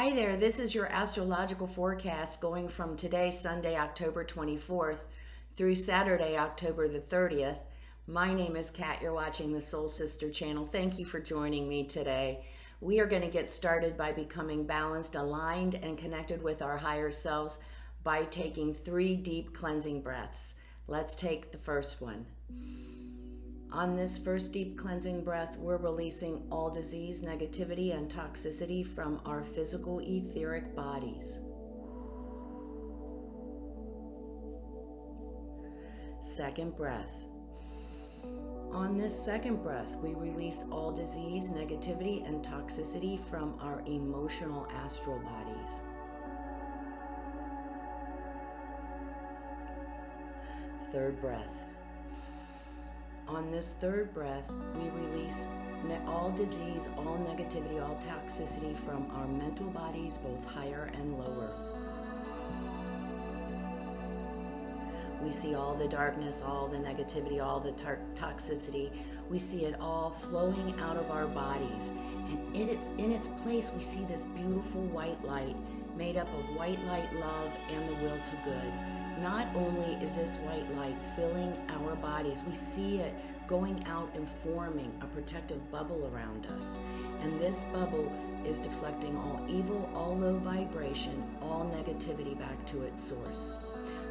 Hi there, this is your astrological forecast going from today, Sunday, October 24th, through Saturday, October the 30th. My name is Kat. You're watching the Soul Sister channel. Thank you for joining me today. We are going to get started by becoming balanced, aligned, and connected with our higher selves by taking 3 deep cleansing breaths. Let's take the first one. On this first deep cleansing breath, we're releasing all disease, negativity, and toxicity from our physical etheric bodies. Second breath. On this second breath, we release all disease, negativity, and toxicity from our emotional astral bodies. Third breath. On this third breath, we release all disease, all negativity, all toxicity from our mental bodies, both higher and lower. We see all the darkness, all the negativity, all the toxicity. We see it all flowing out of our bodies. And in its place, we see this beautiful white light made up of white light, love, and the will to good. Not only is this white light filling our bodies, we see it going out and forming a protective bubble around us. And this bubble is deflecting all evil, all low vibration, all negativity back to its source.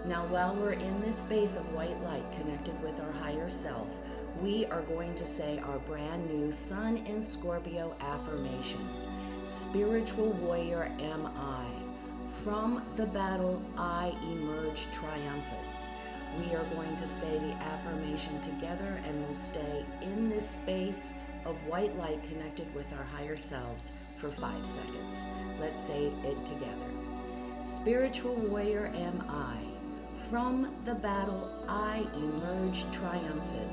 Now, while we're in this space of white light connected with our higher self, we are going to say our brand new Sun in Scorpio affirmation. Spiritual warrior am I. From the battle, I emerge triumphant. We are going to say the affirmation together, and we'll stay in this space of white light connected with our higher selves for 5 seconds. Let's say it together. Spiritual warrior am I. From the battle, I emerge triumphant.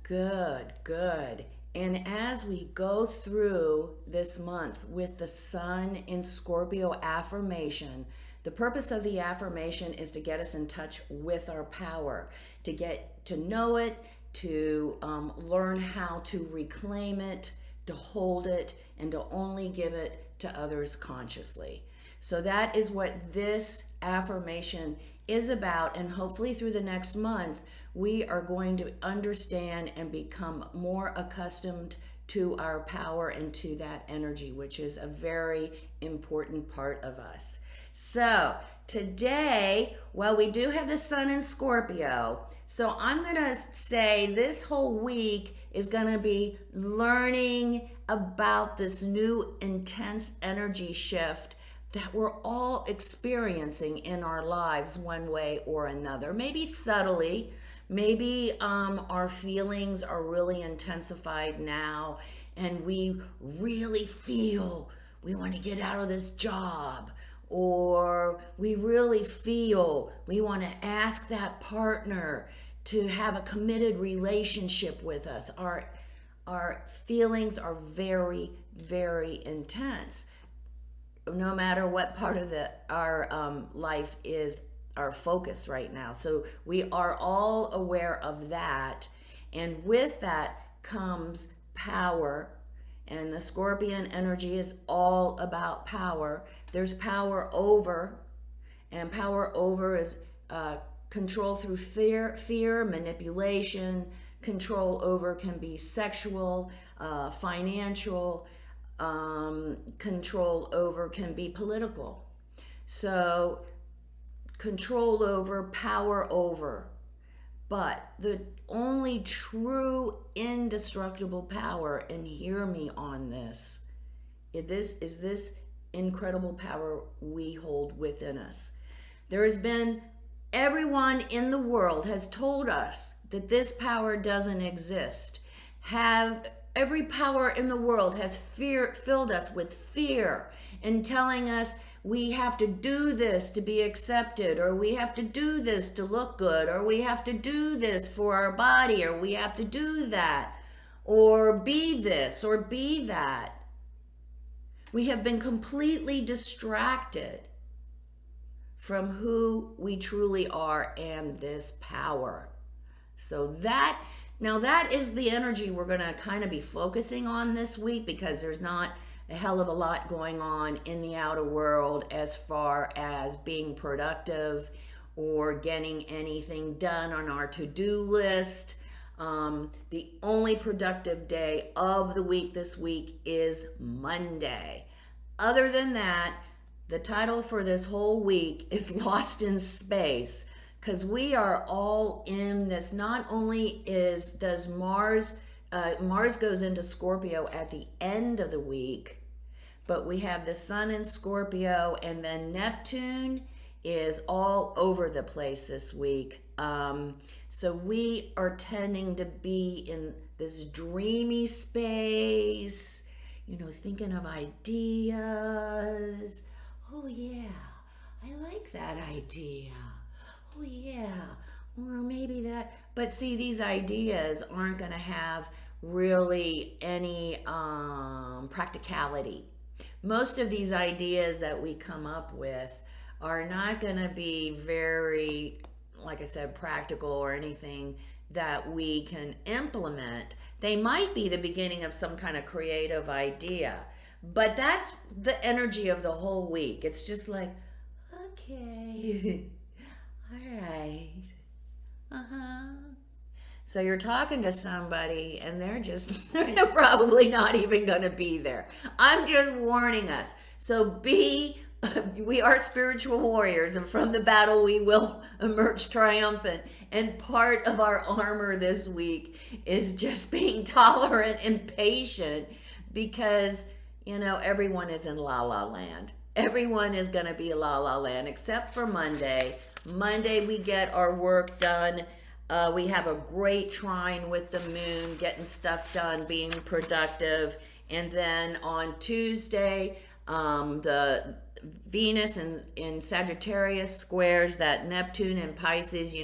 Good, good. And as we go through this month with the Sun in Scorpio affirmation, the purpose of the affirmation is to get us in touch with our power, to get to know it, to learn how to reclaim it, to hold it, and to only give it to others consciously. So that is what this affirmation is about, and hopefully through the next month, we are going to understand and become more accustomed to our power and to that energy, which is a very important part of us. So today, well, we do have the Sun in Scorpio. So I'm going to say this whole week is going to be learning about this new intense energy shift that we're all experiencing in our lives one way or another, maybe subtly. Maybe our feelings are really intensified now, and we really feel we want to get out of this job, or we really feel we want to ask that partner to have a committed relationship with us. Our feelings are very, very intense, no matter what part of our life is our focus right now. So we are all aware of that, and with that comes power, and the Scorpion energy is all about power. There's power over, and power over is control through fear, manipulation. Control over can be sexual, financial. Control over can be political. So control over, power over. But the only true indestructible power, and hear me on this, is this incredible power we hold within us. There has been, everyone in the world has told us that this power doesn't exist. Every power in the world has filled us with fear and telling us we have to do this to be accepted, or we have to do this to look good, or we have to do this for our body, or we have to do that, or be this, or be that. We have been completely distracted from who we truly are and this power. So that is the energy we're going to kind of be focusing on this week, because there's not a hell of a lot going on in the outer world as far as being productive or getting anything done on our to-do list. The only productive day of the week this week is Monday. Other than that, the title for this whole week is Lost in Space, because we are all in this. Not only does Mars goes into Scorpio at the end of the week, but we have the Sun in Scorpio, and then Neptune is all over the place this week. So we are tending to be in this dreamy space, thinking of ideas. Oh yeah, I like that idea. Oh yeah, or maybe that. But see, these ideas aren't going to have really any practicality. Most of these ideas that we come up with are not going to be very, like I said, practical or anything that we can implement. They might be the beginning of some kind of creative idea, but that's the energy of the whole week. It's just like, okay, all right, So you're talking to somebody and they're probably not even going to be there. I'm just warning us. So we are spiritual warriors, and from the battle we will emerge triumphant. And part of our armor this week is just being tolerant and patient, because, everyone is in la la land. Everyone is going to be la la land except for Monday. Monday we get our work done. We have a great trine with the moon, getting stuff done, being productive. And then on Tuesday, the Venus in Sagittarius squares that Neptune in Pisces.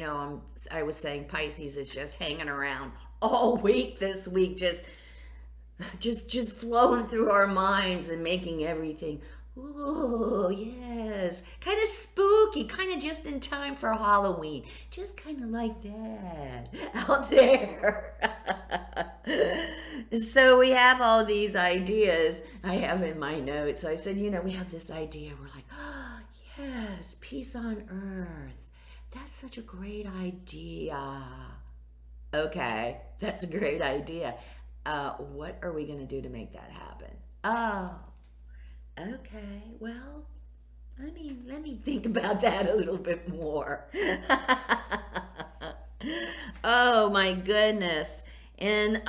I was saying Pisces is just hanging around all week this week, just flowing through our minds and making everything, ooh, yes, kind of spooky, kind of just in time for Halloween, just kind of like that out there. So we have all these ideas I have in my notes. I said, we have this idea. We're like, oh, yes, peace on earth. That's such a great idea. Okay, that's a great idea. What are we going to do to make that happen? Oh, okay, well, let me think about that a little bit more. Oh my goodness. And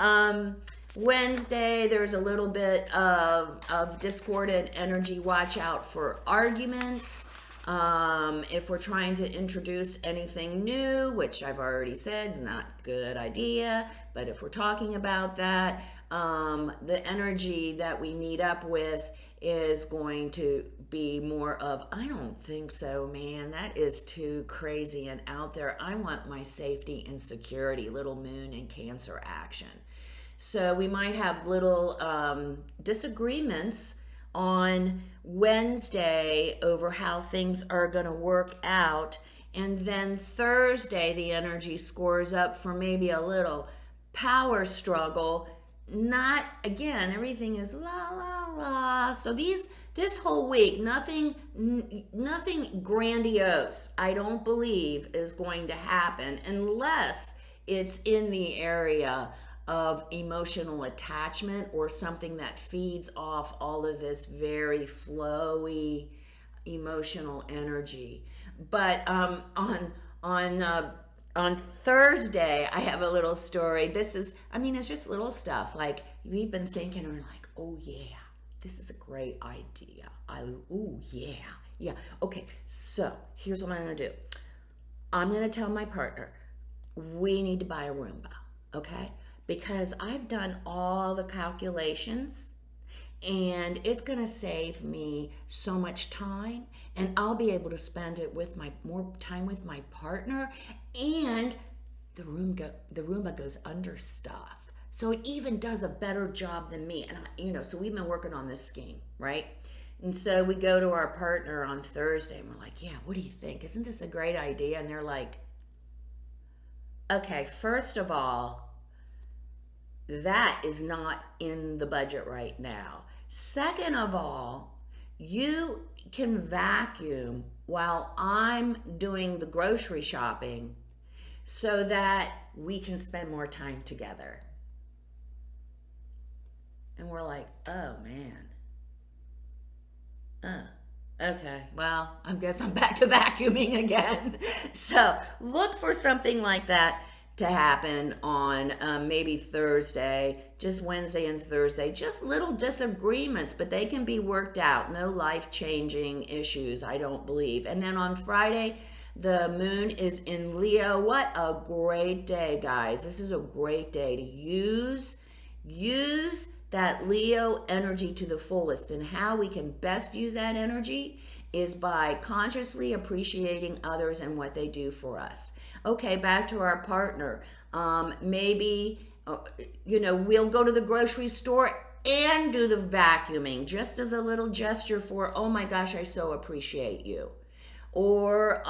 Wednesday, there's a little bit of discordant energy. Watch out for arguments. If we're trying to introduce anything new, which I've already said is not a good idea, but if we're talking about that, the energy that we meet up with is going to be more of, I don't think so, man. That is too crazy and out there. I want my safety and security, little moon and Cancer action. So we might have little disagreements on Wednesday over how things are going to work out. And then Thursday, the energy scores up for maybe a little power struggle. Not, again, everything is la la la. So this whole week, nothing grandiose, I don't believe, is going to happen unless it's in the area of emotional attachment or something that feeds off all of this very flowy emotional energy. But on Thursday, I have a little story. It's just little stuff. Like, we've been thinking, and we're like, oh yeah, this is a great idea. Oh yeah. Okay, so here's what I'm gonna do. I'm gonna tell my partner, we need to buy a Roomba, okay? Because I've done all the calculations, and it's going to save me so much time, and I'll be able to spend it with more time with my partner, and the Roomba goes under stuff. So it even does a better job than me. And so we've been working on this scheme, right? And so we go to our partner on Thursday and we're like, yeah, what do you think? Isn't this a great idea? And they're like, okay, first of all, that is not in the budget right now. Second of all, you can vacuum while I'm doing the grocery shopping so that we can spend more time together. And we're like, oh man. Okay, well, I guess I'm back to vacuuming again. So look for something like that to happen on maybe Thursday, just Wednesday and Thursday. Just little disagreements, but they can be worked out. No life-changing issues, I don't believe. And then on Friday, the moon is in Leo. What a great day, guys. This is a great day to use that Leo energy to the fullest. And how we can best use that energy is by consciously appreciating others and what they do for us. Okay, back to our partner. Maybe, we'll go to the grocery store and do the vacuuming just as a little gesture for, oh my gosh, I so appreciate you. Or,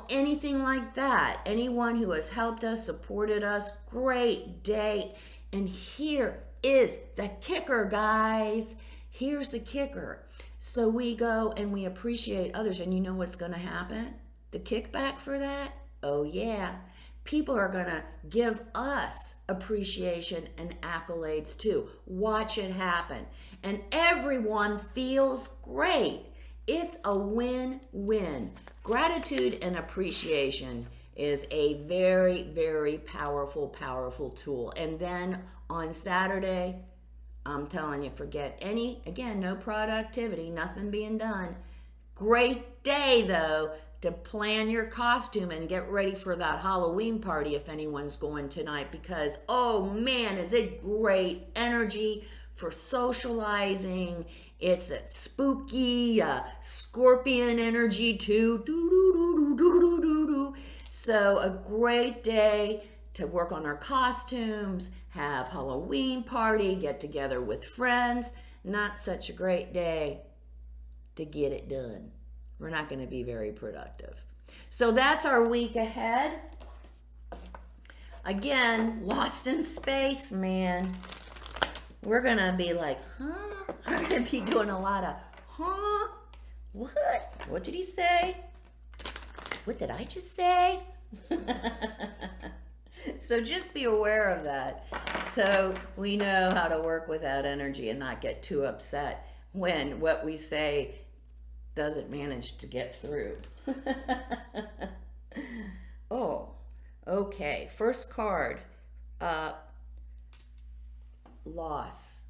anything like that. Anyone who has helped us, supported us, great day. And here is the kicker, guys. Here's the kicker. So we go and we appreciate others, and you know what's going to happen? The kickback for that? Oh yeah. People are going to give us appreciation and accolades too. Watch it happen. And everyone feels great. It's a win-win. Gratitude and appreciation is a very, very powerful, powerful tool. And then on Saturday, I'm telling you, forget no productivity, nothing being done. Great day though to plan your costume and get ready for that Halloween party if anyone's going tonight, because oh man, is it great energy for socializing. It's a spooky scorpion energy too. So a great day to work on our costumes, have Halloween party, get together with friends. Not such a great day to get it done. We're not going to be very productive. So that's our week ahead. Again, lost in space, man. We're going to be like, huh? We're going to be doing a lot of, huh? What? What did he say? What did I just say? So just be aware of that, so we know how to work with that energy and not get too upset when what we say doesn't manage to get through. Oh, okay. First card, loss,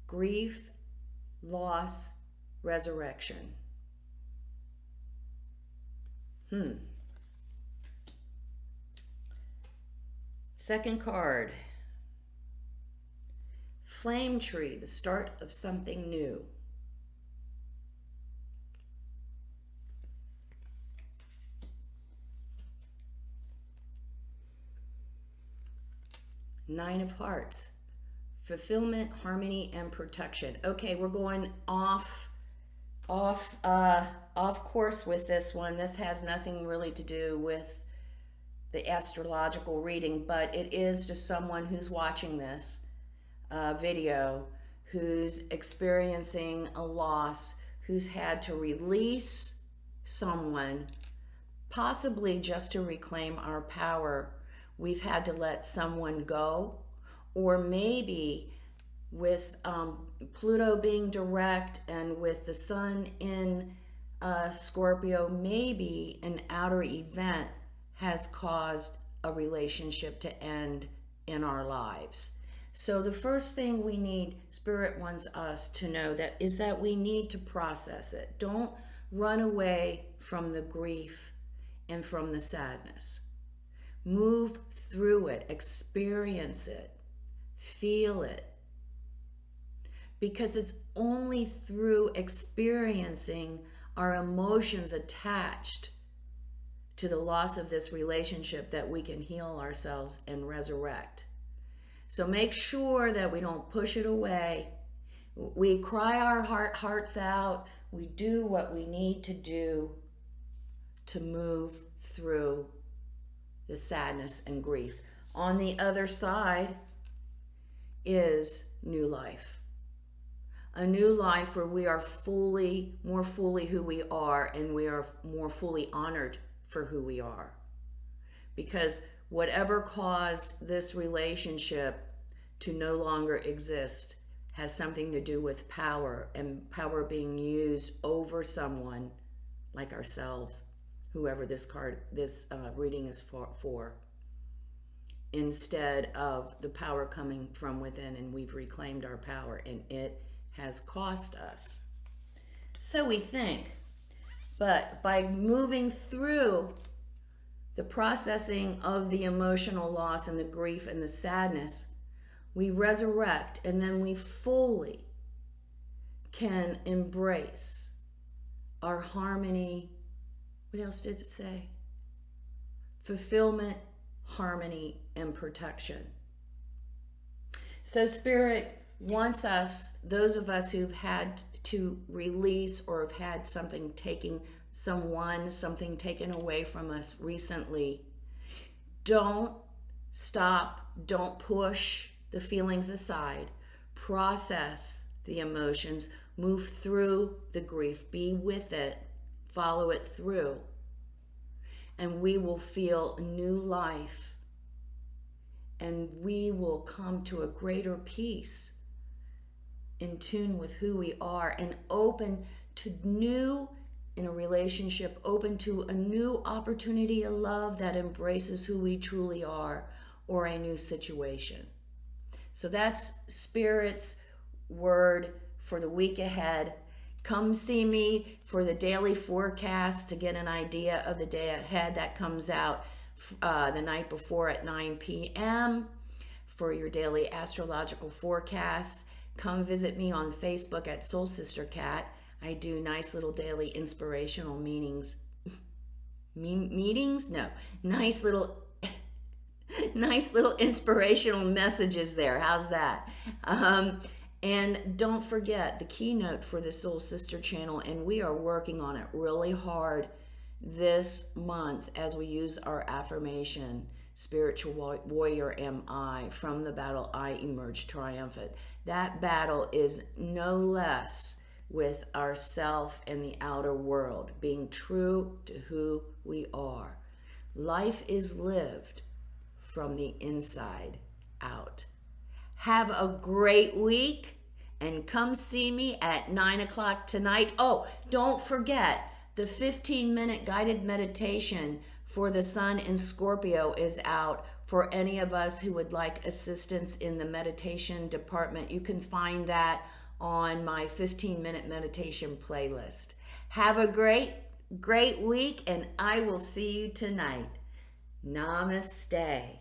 grief, loss, resurrection. Second card, flame tree, the start of something new. Nine of Hearts, fulfillment, harmony, and protection. Okay, we're going off course with this one. This has nothing really to do with the astrological reading, but it is to someone who's watching this video, who's experiencing a loss, who's had to release someone, possibly just to reclaim our power. We've had to let someone go, or maybe with Pluto being direct and with the sun in Scorpio, maybe an outer event has caused a relationship to end in our lives. So the first thing we need, Spirit wants us to know that is that we need to process it. Don't run away from the grief and from the sadness. Move through it, experience it, feel it. Because it's only through experiencing our emotions attached to the loss of this relationship that we can heal ourselves and resurrect. So make sure that we don't push it away. We cry our hearts out. We do what we need to do to move through the sadness and grief. On the other side is new life. A new life where we are more fully who we are, and we are more fully honored for who we are. Because whatever caused this relationship to no longer exist has something to do with power, and power being used over someone like ourselves, whoever this reading is for, instead of the power coming from within, and we've reclaimed our power, and it has cost us. So we think, but by moving through the processing of the emotional loss and the grief and the sadness, we resurrect, and then we fully can embrace our harmony. What else did it say? Fulfillment, harmony, and protection. So Spirit wants us, those of us who've had to release or have had something taken away from us recently, don't stop, don't push the feelings aside. Process the emotions, move through the grief, be with it, follow it through, and we will feel new life, and we will come to a greater peace, in tune with who we are, and open to new, in a relationship, open to a new opportunity of love that embraces who we truly are, or a new situation. So that's Spirit's word for the week ahead. Come see me for the daily forecast to get an idea of the day ahead. That comes out the night before at 9 p.m. for your daily astrological forecast. Come visit me on Facebook at Soul Sister Cat. I do nice little daily inspirational meetings. No, nice little inspirational messages there. How's that? And don't forget the keynote for the Soul Sister channel, and we are working on it really hard this month as we use our affirmation, Spiritual Warrior am I, from the battle I emerged triumphant. That battle is no less with ourself and the outer world, being true to who we are. Life is lived from the inside out. Have a great week, and come see me at 9 o'clock tonight. Oh, don't forget, the 15-minute guided meditation for the Sun in Scorpio is out for any of us who would like assistance in the meditation department. You can find that on my 15-minute meditation playlist. Have a great week, and I will see you tonight. Namaste.